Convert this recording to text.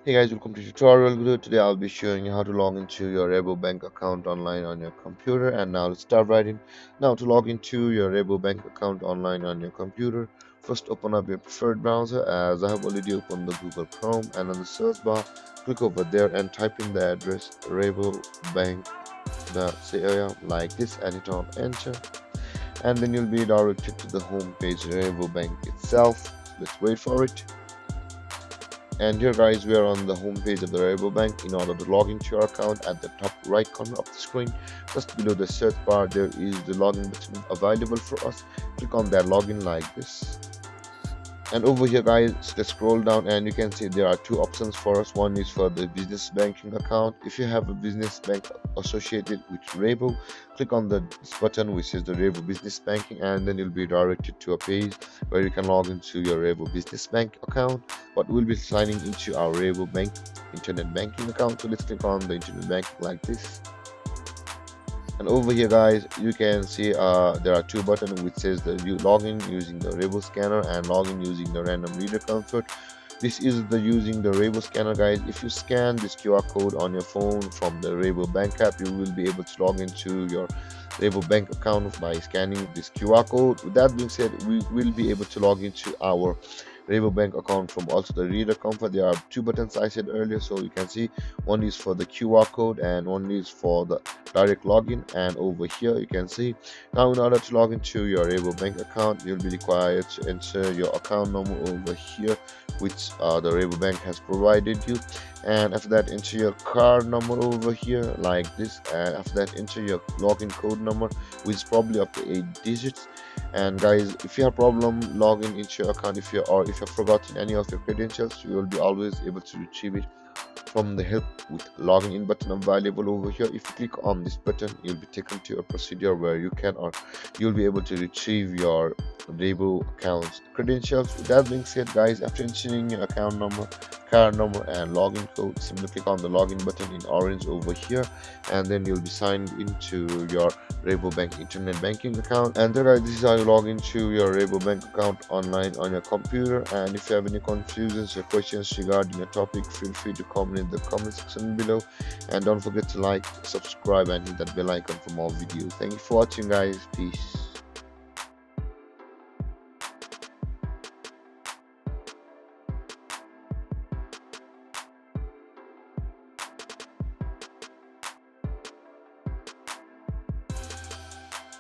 Hey guys, welcome to tutorial video. Today I'll be showing you how to log into your RaboBank account online on your computer. And now let's start right in. Now to log into your RaboBank account online on your computer, first open up your preferred browser, as I have already opened the Google Chrome, and on the search bar click over there and type in the address rabobank.ca like this and hit on enter, and then you'll be directed to the home page RaboBank itself. Let's wait for it. And here guys, we are on the home page of the RaboBank. In order to log into your account, at the top right corner of the screen, just below the search bar, there is the login button available for us. Click on that login like this. And over here guys, let's scroll down and you can see there are two options for us. One is for the business banking account. If you have a business bank associated with Rabo, click on the button which is the Rabo business banking, and then you'll be directed to a page where you can log into your Rabo business bank account, but we'll be signing into our Rabo bank internet banking account. So let's click on the internet banking like this. And over here guys, you can see there are two buttons which says that you login using the Rabo scanner and login using the random reader comfort. This is the using the Rabo scanner guys. If you scan this QR code on your phone from the Rabo Bank app, you will be able to log into your Rabo Bank account by scanning this QR code. With that being said, we will be able to log into our RaboBank account from also the reader comfort. There are two buttons I said earlier, so you can see one is for the QR code and one is for the direct login. And over here you can see, now in order to log into your RaboBank account, you'll be required to enter your account number over here, which the RaboBank has provided you. And after that, enter your card number over here like this, and after that enter your login code number, which is probably up to 8 digits. And guys, if you have problem logging into your account, if you've forgotten any of your credentials, you will be always able to retrieve it from the help with login in button available over here. If you click on this button, you'll be taken to a procedure where you'll be able to retrieve your Rabo account's credentials. With that being said guys, after entering your account number, card number and login code, simply click on the login button in orange over here, and then you'll be signed into your RaboBank internet banking account. And there guys, this is how you log into your RaboBank account online on your computer. And if you have any confusions or questions regarding the topic, feel free to comment in the comment section below, and don't forget to like, subscribe and hit that bell icon for more videos. Thank you for watching guys. Peace.